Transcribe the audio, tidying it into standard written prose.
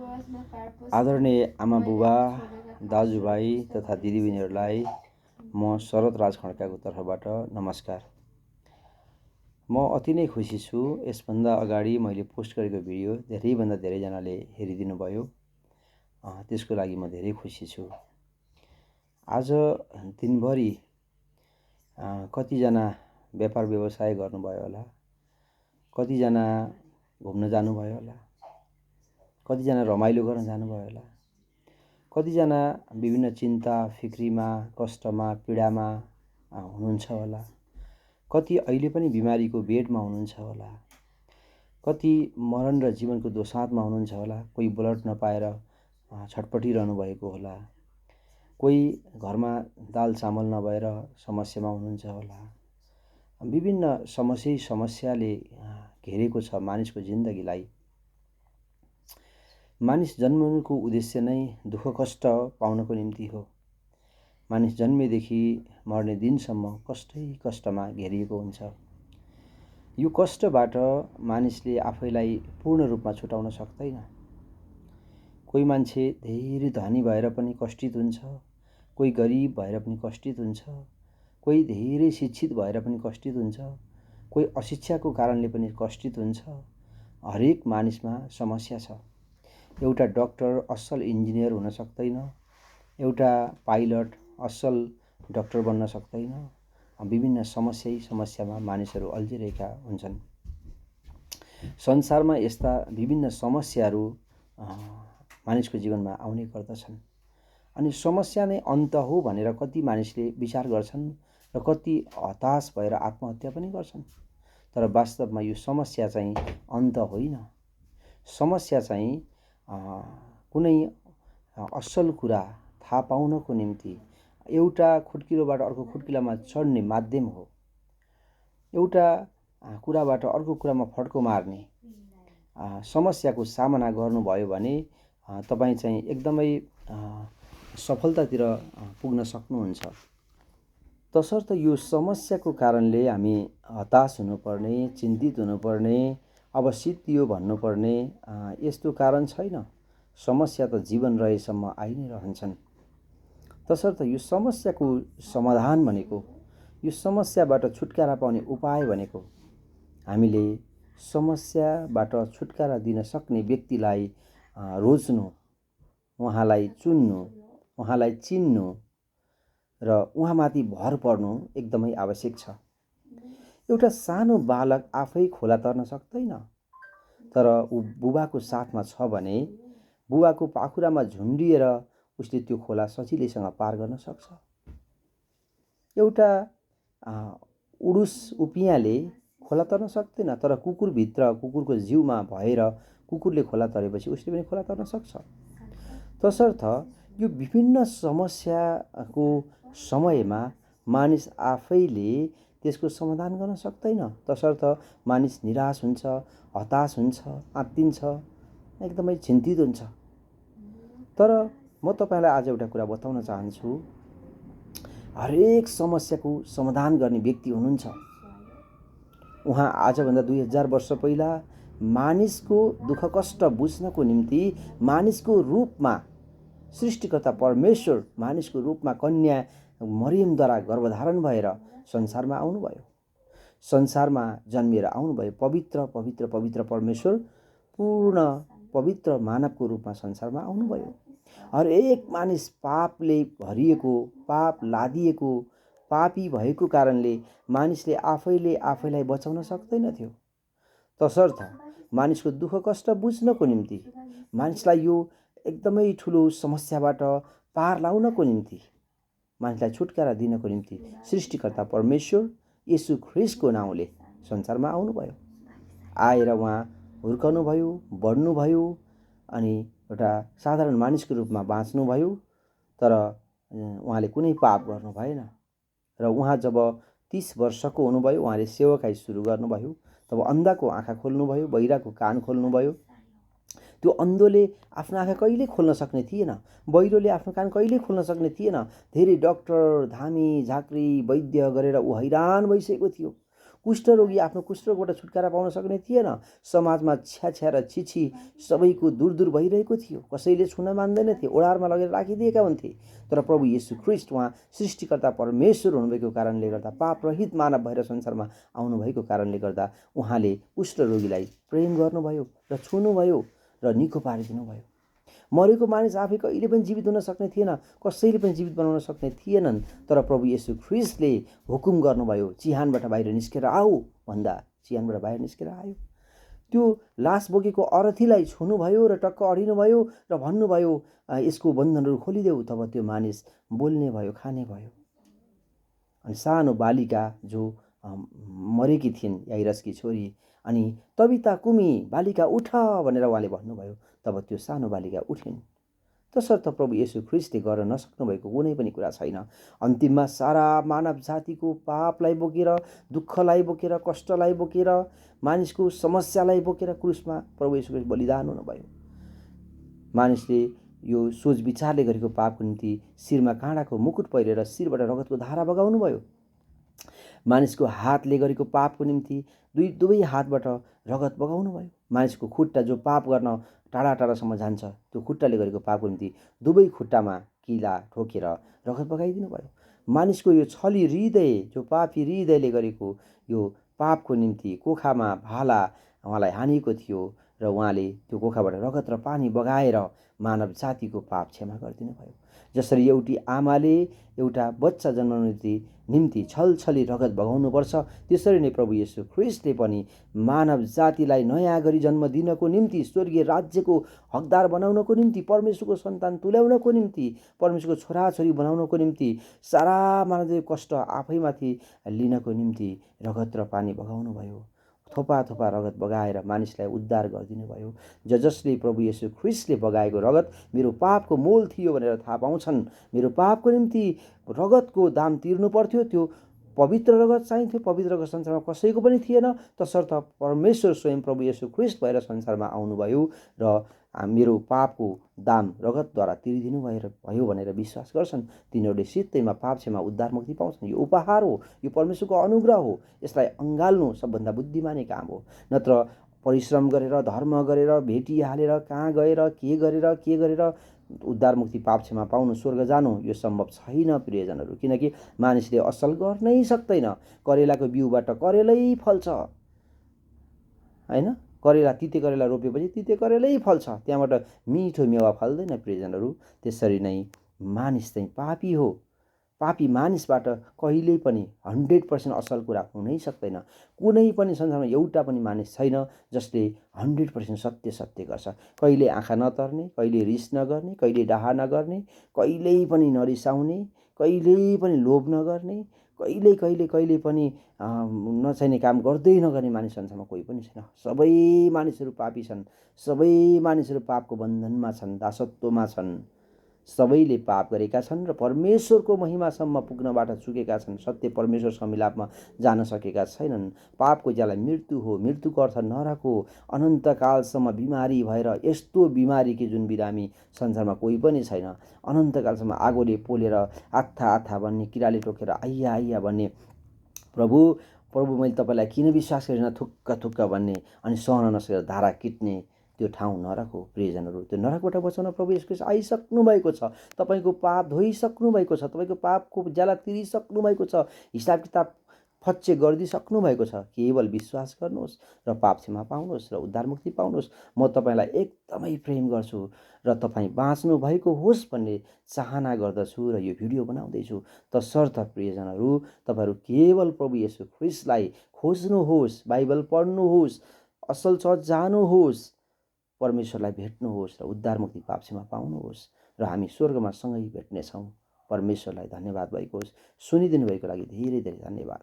आदरणीय आमा बुबा, दाजुभाइ तथा दिदीबहिनीहरूलाई म शरद राज खड्काको तर्फबाट नमस्कार। म अति नै खुसी छु। यसभन्दा अगाडि मैले पोस्ट गरेको भिडियो धेरैभन्दा धेरैजनाले हेरिदिनु भयो। त्यसको लागि म धेरै खुसी छु। आज दिनभरि कतिजना व्यापार व्यवसाय गर्नुभयो होला, कतिजना घुम्न जानुभयो होला, कतिजना रमाइलो गर्न जानुभयो होला, कतिजना विभिन्न चिन्ता फिक्रीमा कष्टमा पीडामा हुनुहुन्छ होला, कति अहिले पनि बिमारीको बेडमा हुनुहुन्छ होला, कति मरण र जीवनको दोसाँधमा हुनुहुन्छ होला, कोही ब्लड नपाएर छटपटिरहनु भएको होला, कोही घरमा दाल चामल नभएर समस्यामा हुनुहुन्छ होला। विभिन्न समस्याले घेरेको छ मानिसको जिन्दगीलाई। मानिस जन्मनुको उद्देश्य नै दुःख कष्ट पाउनको निम्ति हो। मानिस जन्मेदेखि मर्ने दिनसम्म कष्टै कष्टमा घेरिएको हुन्छ। यो कष्टबाट मानिसले आफैलाई पूर्ण रूपमा छुटाउन सक्दैन। कोही मान्छे धेरै धनी भएर पनि कष्टित हुन्छ, कोही गरिब भएर पनि कष्टित हुन्छ, कोही धेरै शिक्षित भएर पनि कष्टित हुन्छ, कोही अशिक्षाको कारणले पनि कष्टित हुन्छ। हरेक मानिसमा समस्या छ। एउटा डाक्टर असल इन्जिनियर हुन सक्दैन, एउटा पाइलट असल डाक्टर बन्न सक्दैन। विभिन्न समस्यामा मानिसहरू अल्झिरहेका हुन्छन्। संसारमा यस्ता विभिन्न समस्याहरू मानिसको जीवनमा आउने गर्दछन्। अनि समस्या नै अन्त हो भनेर कति मानिसले विचार गर्छन् र कति हताश भएर आत्महत्या पनि गर्छन्। तर वास्तवमा यो समस्या चाहिँ अन्त होइन। समस्या चाहिँ कुनै असल कुरा थाहा पाउनको निम्ति एउटा खुड्किलोबाट अर्को खुड्किलामा चढ्ने माध्यम हो। एउटा कुराबाट अर्को कुरामा फड्को मार्ने समस्याको सामना गर्नुभयो भने तपाईँ चाहिँ एकदमै सफलतातिर पुग्न सक्नुहुन्छ। तसर्थ यो समस्याको कारणले हामी हताश हुनुपर्ने, चिन्तित हुनुपर्ने, अब सिद्धियो भन्नुपर्ने यस्तो कारण छैन। समस्या त जीवन रहेसम्म आइ नै रहन्छन्। तसर्थ यो समस्याको समाधान भनेको, यो समस्याबाट छुटकारा पाउने उपाय भनेको हामीले समस्याबाट छुटकारा दिन सक्ने व्यक्तिलाई रोज्नु, उहाँलाई चुन्नु, उहाँलाई चिन्नु र उहाँमाथि भर पर्नु एकदमै आवश्यक छ। एउटा सानो बालक आफै खोला तर्न सक्दैन, तर ऊ बुबाको साथमा छ भने बुबाको पाखुरामा झुन्डिएर उसले त्यो खोला सजिलैसँग पार गर्न सक्छ। एउटा उडुस उपियाँले खोला तर्न सक्दैन, तर कुकुरको जिउमा भएर कुकुरले खोला तरेपछि उसले पनि खोला तर्न सक्छ। तसर्थ यो विभिन्न समस्याको समयमा मानिस आफैले त्यसको समाधान गर्न सक्दैन। तसर्थ मानिस निराश हुन्छ, हताश हुन्छ, आत्तिन्छ, एकदमै चिन्तित हुन्छ। तर म तपाईँलाई आज एउटा कुरा बताउन चाहन्छु। हरेक समस्याको समाधान गर्ने व्यक्ति हुनुहुन्छ। उहाँ आजभन्दा 2000 वर्ष पहिला मानिसको दुःख कष्ट बुझ्नको निम्ति मानिसको रूपमा सृष्टिकर्ता परमेश्वर मानिसको रूपमा कन्या मरियमद्वारा गर्भधारण भएर संसारमा आउनुभयो। संसारमा जन्मिएर आउनुभयो। पवित्र पवित्र पवित्र परमेश्वर पूर्ण पवित्र मानवको रूपमा संसारमा आउनुभयो। हरेक मानिस पापले भरिएको, पाप लादिएको, पापी भएको कारणले मानिसले आफैलाई बचाउन सक्दैनथ्यो। तसर्थ मानिसको दुःख कष्ट बुझ्नको निम्ति, मानिसलाई यो एकदमै ठुलो समस्याबाट पार लाउनको निम्ति, मानिसलाई छुटकारा दिनको निम्ति सृष्टिकर्ता परमेश्वर येशू ख्रिस्टको नाउँले संसारमा आउनुभयो। आएर उहाँ हुर्कनुभयो, बढ्नुभयो अनि एउटा साधारण मानिसको रूपमा बाँच्नुभयो। तर उहाँले कुनै पाप गर्नु भएन। र उहाँ जब 30 वर्षको हुनुभयो, उहाँले सेवाकाई सुरु गर्नुभयो। तब अन्धाको आँखा खोल्नुभयो, बहिराको कान खोल्नुभयो। त्यो अन्धोले आफ्नो आँखा कहिले खोल्न सक्ने थिएन, बहिरोले आफ्नो कान कहिले खोल्न सक्ने थिएन। धेरै डाक्टर, धामी, झाँक्री, वैद्य गरेर ऊ हैरान भइसकेको थियो। कुष्ठरोगी आफ्नो कुष्ठरोगबाट छुटकारा पाउन सक्ने थिएन। समाजमा छ्याछ्या र छिछि सबैको दूर दूर भइरहेको थियो। कसैले छुन मान्दैनथे, ओडारमा लगेर राखिदिएका हुन्थे। तर प्रभु येशू ख्रिस्ट उहाँ सृष्टिकर्ता परमेश्वर हुनुभएको कारणले गर्दा, पाप रहित मानव भएर संसारमा आउनुभएको कारणले गर्दा उहाँले कुष्ठरोगीलाई प्रेम गर्नुभयो र छुनुभयो र निको पारिदिनुभयो। मरेको मानिस आफै कहिले पनि जीवित हुन सक्ने थिएन, कसैले पनि जीवित बनाउन सक्ने थिएनन्। तर प्रभु येशू ख्रिस्टले हुकुम गर्नुभयो, चिहानबाट बाहिर निस्केर आऊ भन्दा चिहानबाट बाहिर निस्केर आयो। त्यो लास बोकेको अरथीलाई छुनुभयो र टक्क अडिनुभयो र भन्नुभयो, यसको बन्धनहरू खोलिदेऊ। तब त्यो मानिस बोल्ने भयो, खाने भयो। अनि सानो बालिका जो मरेकी थिइन्, याइरसकी छोरी, अनि तबिता कुमी बालिका उठ भनेर उहाँले भन्नुभयो। तब त्यो सानो बालिका उठिन्। तसर्थ प्रभु येशू ख्रिस्टले गर्न नसक्नु भएको कुनै पनि कुरा छैन। अन्तिममा सारा मानव जातिको पापलाई बोकेर, दुःखलाई बोकेर, कष्टलाई बोकेर, मानिसको समस्यालाई बोकेर क्रुसमा प्रभु येशू ख्रिस्ट बलिदान हुनुभयो। मानिसले यो सोच विचारले गरेको पापको निम्ति शिरमा काँडाको मुकुट पहिरेर शिरबाट रगतको धारा बगाउनु भयो। मानिसको हातले गरेको पापको निम्ति दुवै हातबाट रगत बगाउनु भयो। मानिसको खुट्टा जो पाप गर्न टाढा टाढासम्म जान्छ, त्यो खुट्टाले गरेको पापको निम्ति दुवै खुट्टामा किला ठोकेर रगत बगाइदिनु भयो। मानिसको यो छली हृदय, जो पापी हृदयले गरेको यो पापको निम्ति कोखामा भाला उहाँलाई हानिएको थियो र उहाँले त्यो कोखाबाट रगत र पानी बगाएर मानव जातिको पाप क्षमा गरिदिनु भयो। जसरी एउटी आमाले एउटा बच्चा जन्माउनको निम्ति छलछली रगत बगाउनुपर्छ, त्यसरी नै प्रभु येशू ख्रिस्टले पनि मानव जातिलाई नयाँ गरी जन्म दिनको निम्ति, स्वर्गीय राज्यको हकदार बनाउनको निम्ति, परमेश्वरको सन्तान तुल्याउनको निम्ति, परमेश्वरको छोराछोरी बनाउनको निम्ति, सारा मानव कष्ट आफैमाथि लिनको निम्ति रगत र पानी बगाउनु भयो। थोपा थोपा रगत बगाएर मानिसलाई उद्धार गरिदिनु भयो। जसले प्रभु येशू ख्रिस्टले बगाएको रगत मेरो पापको मोल थियो भनेर थाहा पाउँछन्, मेरो पापको निम्ति रगतको दाम तिर्नु पर्थ्यो, त्यो पवित्र रगत चाहिन्थ्यो। पवित्र रगत संसारमा कसैको पनि थिएन। तसर्थ परमेश्वर स्वयं प्रभु येशू ख्रिस्ट भएर संसारमा आउनुभयो र मेरो पापको दाम रगतद्वारा तिरिदिनु भयो भनेर विश्वास गर्छन्, तिनीहरूले सित्तैमा पाप क्षमा उद्धार मुक्ति पाउँछन्। यो उपहार हो, यो परमेश्वरको अनुग्रह हो। यसलाई अँगाल्नु सबभन्दा बुद्धिमानी काम हो। नत्र परिश्रम गरेर, धर्म गरेर, भेटिहालेर, कहाँ गएर के गरेर उद्धार मुक्ति पाप क्षमा पाउनु, स्वर्ग जानु, यो सम्भव छैन प्रियजनहरू। किनकि मानिसले असल गर्नै सक्दैन। करेलाको बिउबाट करेलै फल्छ, हैन? करेला, तिते करेला रोपेपछि तिते करेलै फल्छ, त्यहाँबाट मिठो मेवा फल्दैन प्रियजनहरू। त्यसरी नै मानिस चाहिँ पापी हो। पापी मानिसबाट कहिल्यै पनि 100% असल कुरा हुनै सक्दैन। कुनै पनि संसारमा एउटा पनि मानिस छैन जसले 100% सत्य गर्छ। कहिले आँखा नतर्ने, कहिले रिस नगर्ने, कहिले डाहा नगर्ने, कहिल्यै पनि नरिसाउने, कहिल्यै पनि लोभ नगर्ने, कहिले पनि नचाहिने काम गर्दै नगर्ने मानिस संसारमा कोही पनि छैन। सबै मानिसहरू पापी छन्। सबै मानिसहरू पापको बन्धनमा छन्, दासत्वमा छन्। सबैले पाप गरेका छन् र परमेश्वरको महिमासम्म पुग्नबाट चुकेका छन्। सत्य परमेश्वरसँग मिलापमा जान सकेका छैनन्। पापको ज्याला मृत्यु हो। मृत्युको अर्थ नरक हो। अनन्तकालसम्म बिमारी भएर, यस्तो बिमारी कि जुन बिरामी संसारमा कोही पनि छैन, अनन्तकालसम्म आगोले पोलेर आथा भन्ने, किराले टोकेर आइया भन्ने, प्रभु मैले तपाईँलाई किन विश्वास गरिनँ थुक्क भन्ने, अनि सहन नसकेर धारा किट्ने त्यो ठाउँ नरक हो प्रियजनहरू। त्यो नरकबाट बचाउन प्रभु येशू ख्रिस्ट आइसक्नु भएको छ। तपाईँको पाप धोइसक्नु भएको छ। तपाईँको पापको ज्याला तिरिसक्नु भएको छ। हिसाब किताब फच्चे गरिदिइसक्नु भएको छ। केवल विश्वास गर्नुहोस् र पाप क्षमा पाउनुहोस् र उद्धार मुक्ति पाउनुहोस्। म तपाईँलाई एकदमै प्रेम गर्छु र तपाईँ बाँच्नु भएको होस् भन्ने चाहना गर्दछु र यो भिडियो बनाउँदैछु। तसर्थ प्रियजनहरू, तपाईँहरू केवल प्रभु येशू ख्रिस्टलाई खोज्नुहोस्, बाइबल पढ्नुहोस्, असल चर्च जानुहोस्, परमेश्वरलाई भेट्नुहोस् र उद्धार मुक्ति पाप क्षमा पाउनुहोस् र हामी स्वर्गमा सँगै भेट्नेछौँ। परमेश्वरलाई धन्यवाद भएको होस्। सुनिदिनु भएको लागि धेरै धेरै धन्यवाद।